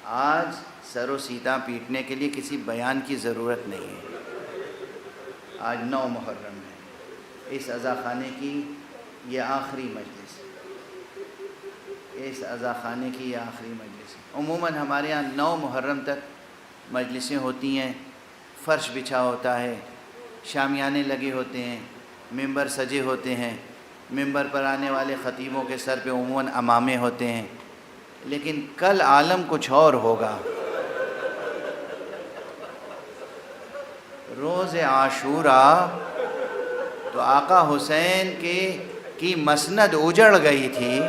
آج سر و سیدھا پیٹنے کے لیے کسی بیان کی ضرورت نہیں ہے۔ آج 9 محرم ہے، اس عزا خانے کی یہ آخری مجلس ہے، اس عزا خانے کی یہ آخری مجلس ہے۔ عموماً ہمارے یہاں 9 محرم تک مجلسیں ہوتی ہیں، فرش بچھا ہوتا ہے، شامیانے لگے ہوتے ہیں، ممبر سجے ہوتے ہیں، ممبر پر آنے والے خطیبوں کے سر پہ عموماً عمامے ہوتے ہیں، لیکن کل عالم کچھ اور ہوگا۔ روز عاشوراء تو آقا حسین کی مسند اجڑ گئی تھی،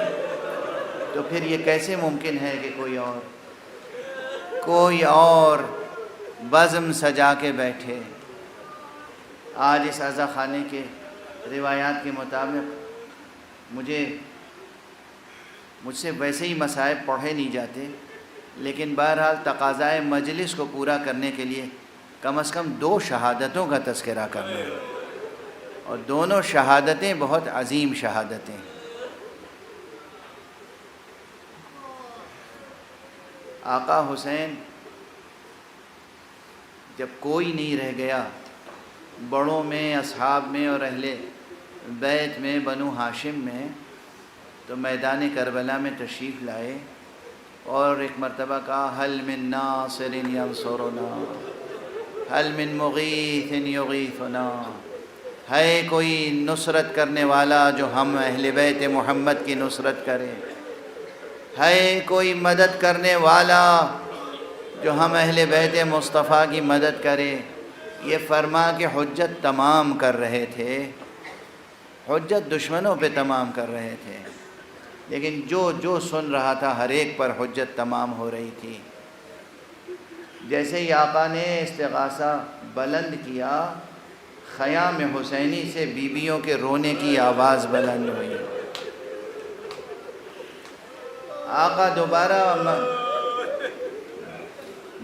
تو پھر یہ کیسے ممکن ہے کہ کوئی اور بزم سجا کے بیٹھے۔ آج اس عزا خانے کے روایات کے مطابق مجھ سے ویسے ہی مصائب پڑھے نہیں جاتے، لیکن بہرحال تقاضائے مجلس کو پورا کرنے کے لیے کم از کم 2 شہادتوں کا تذکرہ کرنا ہے، اور دونوں شہادتیں بہت عظیم شہادتیں۔ آقا حسین جب کوئی نہیں رہ گیا، بڑوں میں، اصحاب میں اور اہل بیت میں، بنو ہاشم میں، تو میدان کربلا میں تشریف لائے اور ایک مرتبہ کہا حل من ناصر ینصرنا، حل من مغیث یغیثنا، ہے کوئی نصرت کرنے والا جو ہم اہل بیت محمد کی نصرت کرے، ہے کوئی مدد کرنے والا جو ہم اہل بیت مصطفیٰ کی مدد کرے۔ یہ فرما کے حجت تمام کر رہے تھے، حجت دشمنوں پہ تمام کر رہے تھے، لیکن جو سن رہا تھا ہر ایک پر حجت تمام ہو رہی تھی۔ جیسے ہی آقا نے استغاثہ بلند کیا، خیام حسینی سے بیویوں کے رونے کی آواز بلند ہوئی۔ آقا دوبارہ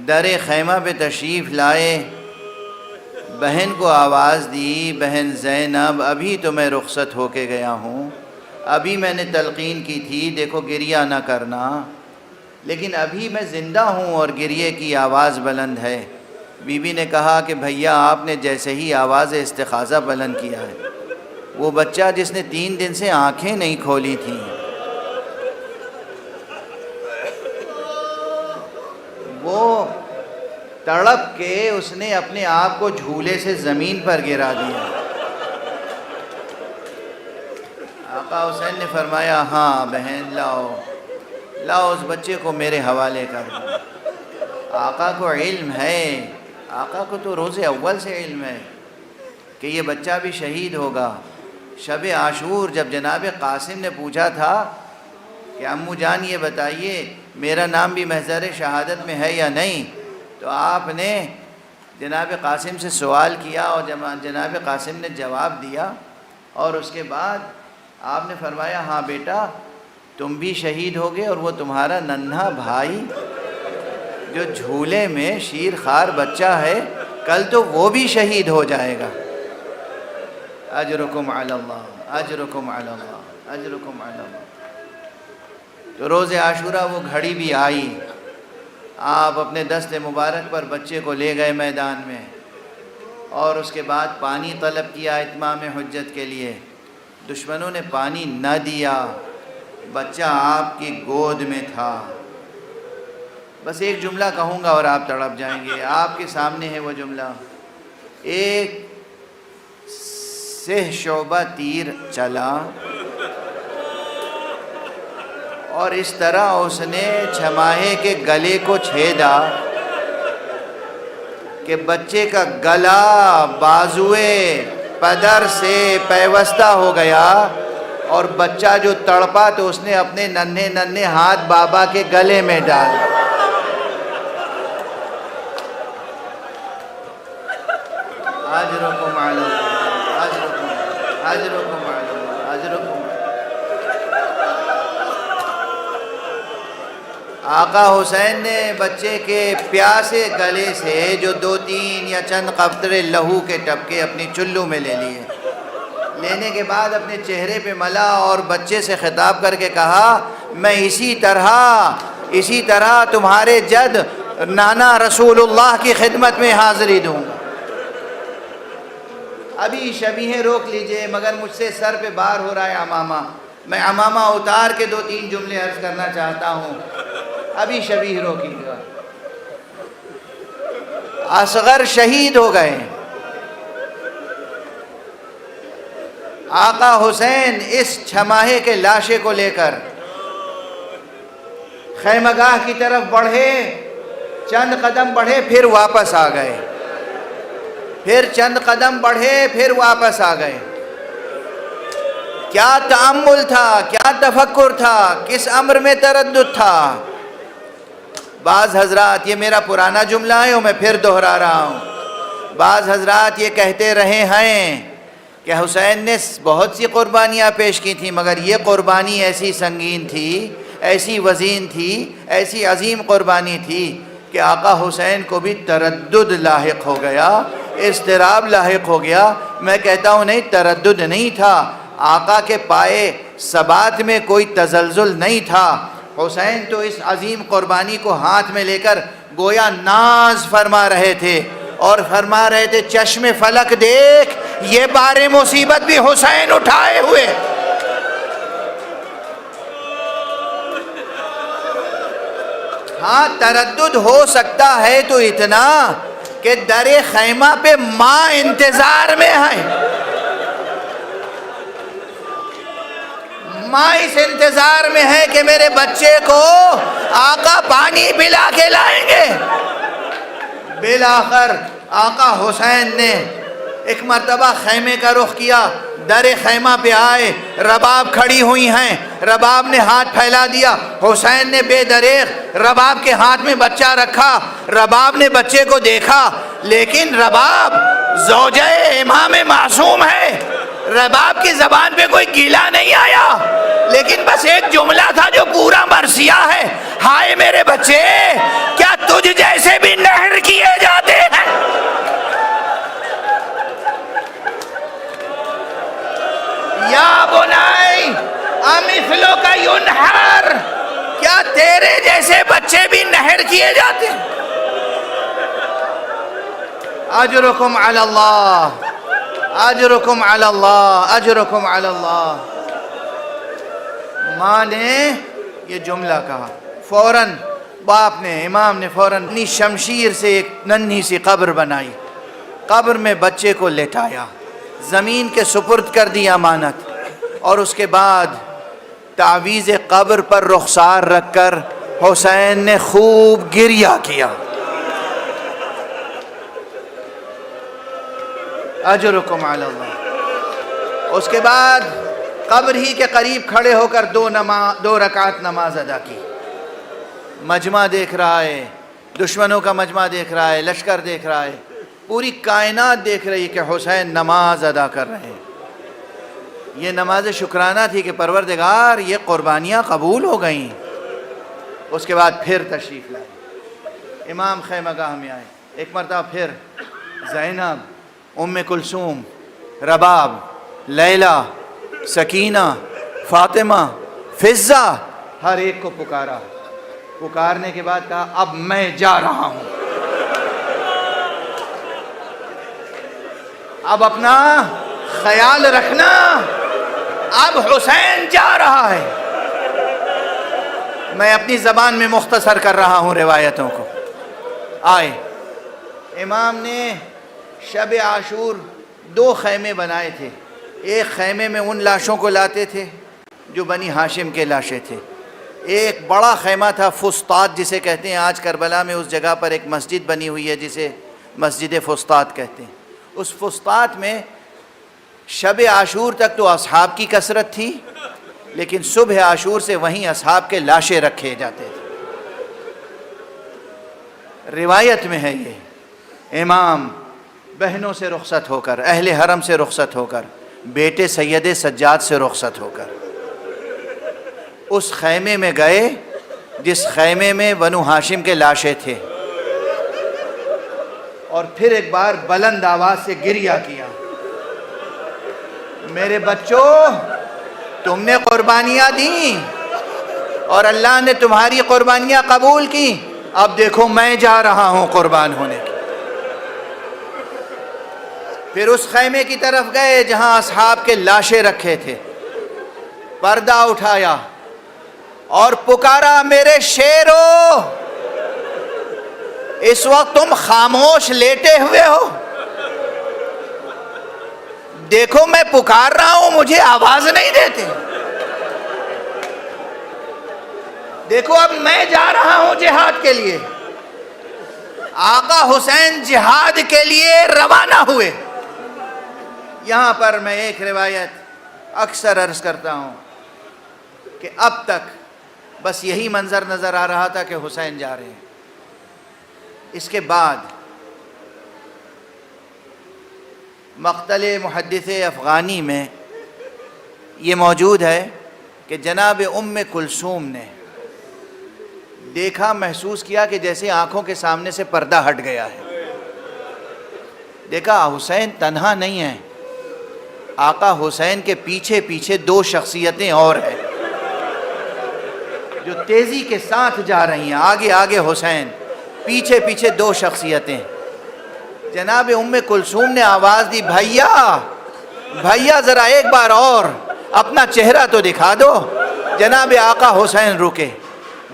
در خیمہ پہ تشریف لائے، بہن کو آواز دی، بہن زینب ابھی تو میں رخصت ہو کے گیا ہوں، ابھی میں نے تلقین کی تھی دیکھو گریہ نہ کرنا، لیکن ابھی میں زندہ ہوں اور گریے کی آواز بلند ہے۔ بی بی نے کہا کہ بھیا آپ نے جیسے ہی آواز استغاثہ بلند کیا ہے، وہ بچہ جس نے 3 دن سے آنکھیں نہیں کھولی تھیں، وہ تڑپ کے اس نے اپنے آپ کو جھولے سے زمین پر گرا دیا۔ آقا حسین نے فرمایا ہاں بہن لاؤ اس بچے کو میرے حوالے کر دو۔ آقا کو علم ہے، آقا کو تو روز اول سے علم ہے کہ یہ بچہ بھی شہید ہوگا۔ شب عاشور جب جناب قاسم نے پوچھا تھا کہ امو جان یہ بتائیے میرا نام بھی محضر شہادت میں ہے یا نہیں، تو آپ نے جناب قاسم سے سوال کیا اور جناب قاسم نے جواب دیا، اور اس کے بعد آپ نے فرمایا ہاں بیٹا تم بھی شہید ہوگے، اور وہ تمہارا ننھا بھائی جو جھولے میں شیر خوار بچہ ہے کل تو وہ بھی شہید ہو جائے گا۔ اجرکم علی اللہ، اجرکم علی اللہ، اجرکم علی اللہ۔ تو روز عاشوراء وہ گھڑی بھی آئی، آپ اپنے دست مبارک پر بچے کو لے گئے میدان میں، اور اس کے بعد پانی طلب کیا اتمام حجت کے لیے۔ دشمنوں نے پانی نہ دیا، بچہ آپ کی گود میں تھا۔ بس ایک جملہ کہوں گا اور آپ تڑپ جائیں گے، آپ کے سامنے ہے وہ جملہ۔ ایک سہ شعبہ تیر چلا اور اس طرح اس نے چھماہے کے گلے کو چھیدا کہ بچے کا گلا بازوئے پدر سے پیوستہ ہو گیا، اور بچہ جو تڑپا تو اس نے اپنے ننھے ننھے ہاتھ بابا کے گلے میں ڈال۔ اجرکم علی اللہ، اجرکم علی اللہ، اجرکم۔ آقا حسین نے بچے کے پیاسے گلے سے جو 2-3 یا چند قطرے لہو کے ٹپکے اپنی چلو میں لے لیے، لینے کے بعد اپنے چہرے پہ ملا اور بچے سے خطاب کر کے کہا میں اسی طرح اسی طرح تمہارے جد نانا رسول اللہ کی خدمت میں حاضری دوں گا۔ ابھی شبیہیں روک لیجئے، مگر مجھ سے سر پہ بار ہو رہا ہے عمامہ، میں عمامہ اتار کے 2-3 جملے عرض کرنا چاہتا ہوں۔ ابھی شبیہ روکیے گا۔ اصغر شہید ہو گئے، آقا حسین اس چھماہے کے لاشے کو لے کر خیمہ گاہ کی طرف بڑھے، چند قدم بڑھے پھر واپس آ گئے، پھر چند قدم بڑھے پھر واپس آ گئے۔ کیا تأمل تھا، کیا تفکر تھا، کس امر میں تردد تھا؟ بعض حضرات، یہ میرا پرانا جملہ ہے اور میں پھر دہرا رہا ہوں، بعض حضرات یہ کہتے رہے ہیں کہ حسین نے بہت سی قربانیاں پیش کی تھیں، مگر یہ قربانی ایسی سنگین تھی، ایسی وزین تھی، ایسی عظیم قربانی تھی کہ آقا حسین کو بھی تردد لاحق ہو گیا، اضطراب لاحق ہو گیا۔ میں کہتا ہوں نہیں، تردد نہیں تھا، آقا کے پائے ثبات میں کوئی تزلزل نہیں تھا۔ حسین تو اس عظیم قربانی کو ہاتھ میں لے کر گویا ناز فرما رہے تھے، اور فرما رہے تھے چشم فلک دیکھ، یہ بار مصیبت بھی حسین اٹھائے ہوئے۔ ہاں تردد ہو سکتا ہے تو اتنا کہ در خیمہ پہ ماں انتظار میں ہے، ماں اس انتظار میں ہے کہ میرے بچے کو آقا پانی پلا کے لائیں گے۔ بالآخر آقا حسین نے ایک مرتبہ خیمے کا رخ کیا، در خیمہ پہ آئے، رباب کھڑی ہوئی ہیں، رباب نے ہاتھ پھیلا دیا، حسین نے بے دریغ رباب کے ہاتھ میں بچہ رکھا، رباب نے بچے کو دیکھا، لیکن رباب زوجہ امام معصوم ہے، رباب کی زبان پہ کوئی گیلا نہیں آیا، لیکن بس ایک جملہ تھا جو پورا مرثیہ ہے، ہائے میرے بچے، کیا تجھ جیسے بھی نہر کیے جاتے ہیں؟ یا بنائی امثلو کا ینہر، کیا تیرے جیسے بچے بھی نہر کیے جاتے ہیں؟ اجرکم علی اللہ، اجرکم علی اللہ، اجرکم علی اللہ۔ ماں نے یہ جملہ کہا، فوراً باپ نے، امام نے فوراً اپنی شمشیر سے ایک ننھی سی قبر بنائی، قبر میں بچے کو لٹایا، زمین کے سپرد کر دی امانت، اور اس کے بعد تعویذ قبر پر رخسار رکھ کر حسین نے خوب گریہ کیا۔ اجرکم علی اللہ۔ اس کے بعد قبر ہی کے قریب کھڑے ہو کر 2 رکعت نماز ادا کی۔ مجمع دیکھ رہا ہے، دشمنوں کا مجمع دیکھ رہا ہے، لشکر دیکھ رہا ہے، پوری کائنات دیکھ رہی کہ حسین نماز ادا کر رہے ہیں۔ یہ نماز شکرانہ تھی کہ پروردگار یہ قربانیاں قبول ہو گئیں۔ اس کے بعد پھر تشریف لائے، امام خیمہ گاہ میں آئے، ایک مرتبہ پھر زینب، ام کلثوم، رباب، لیلہ، سکینہ، فاطمہ، فضہ، ہر ایک کو پکارا۔ پکارنے کے بعد کہا اب میں جا رہا ہوں، اب اپنا خیال رکھنا، اب حسین جا رہا ہے۔ میں اپنی زبان میں مختصر کر رہا ہوں روایتوں کو۔ آئے امام نے شب عاشور 2 خیمے بنائے تھے، ایک خیمے میں ان لاشوں کو لاتے تھے جو بنی ہاشم کے لاشیں تھے، ایک بڑا خیمہ تھا فسطاط جسے کہتے ہیں، آج کربلا میں اس جگہ پر ایک مسجد بنی ہوئی ہے جسے مسجد فسطاط کہتے ہیں۔ اس فسطاط میں شب عاشور تک تو اصحاب کی کثرت تھی، لیکن صبح عاشور سے وہیں اصحاب کے لاشیں رکھے جاتے تھے۔ روایت میں ہے یہ، امام بہنوں سے رخصت ہو کر، اہل حرم سے رخصت ہو کر، بیٹے سید سجاد سے رخصت ہو کر اس خیمے میں گئے جس خیمے میں بنو ہاشم کے لاشیں تھے، اور پھر ایک بار بلند آواز سے گریہ کیا، میرے بچوں تم نے قربانیاں دیں، اور اللہ نے تمہاری قربانیاں قبول کی، اب دیکھو میں جا رہا ہوں قربان ہونے کی۔ پھر اس خیمے کی طرف گئے جہاں اصحاب کے لاشیں رکھے تھے، پردہ اٹھایا اور پکارا میرے شیرو، اس وقت تم خاموش لیٹے ہوئے ہو، دیکھو میں پکار رہا ہوں مجھے آواز نہیں دیتے، دیکھو اب میں جا رہا ہوں جہاد کے لیے۔ آقا حسین جہاد کے لیے روانہ ہوئے۔ یہاں پر میں ایک روایت اکثر عرض کرتا ہوں کہ اب تک بس یہی منظر نظر آ رہا تھا کہ حسین جا رہے ہیں۔ اس کے بعد مقتل محدث افغانی میں یہ موجود ہے کہ جناب ام کلثوم نے دیکھا، محسوس کیا کہ جیسے آنکھوں کے سامنے سے پردہ ہٹ گیا ہے۔ دیکھا حسین تنہا نہیں ہیں، آقا حسین کے پیچھے پیچھے دو شخصیتیں اور ہیں جو تیزی کے ساتھ جا رہی ہیں، آگے آگے حسین، پیچھے پیچھے دو شخصیتیں۔ جناب ام کلثوم نے آواز دی، بھیا بھیا ذرا ایک بار اور اپنا چہرہ تو دکھا دو۔ جناب آقا حسین رکے،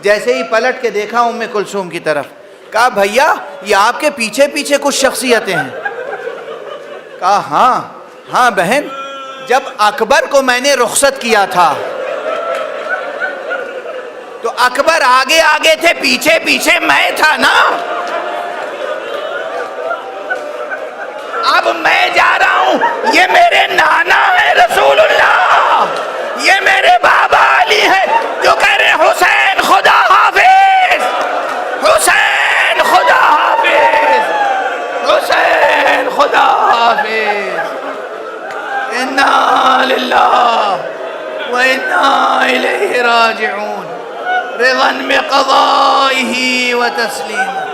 جیسے ہی پلٹ کے دیکھا ام کلثوم کی طرف، کہا بھیا یہ آپ کے پیچھے پیچھے کچھ شخصیتیں ہیں؟ کہا ہاں بہن، جب اکبر کو میں نے رخصت کیا تھا تو اکبر آگے آگے تھے، پیچھے پیچھے میں تھا نا، اب میں جا رہا ہوں، یہ میرے نانا ہے رسول اللہ، یہ میرے بابا علی ہے جو کہہ رہے ہیں حسین خدا حافظ، حسین خدا حافظ، حسین خدا حافظ، انا للہ و انا الیہ راجعون، رضا بقضائہ و تسلیم۔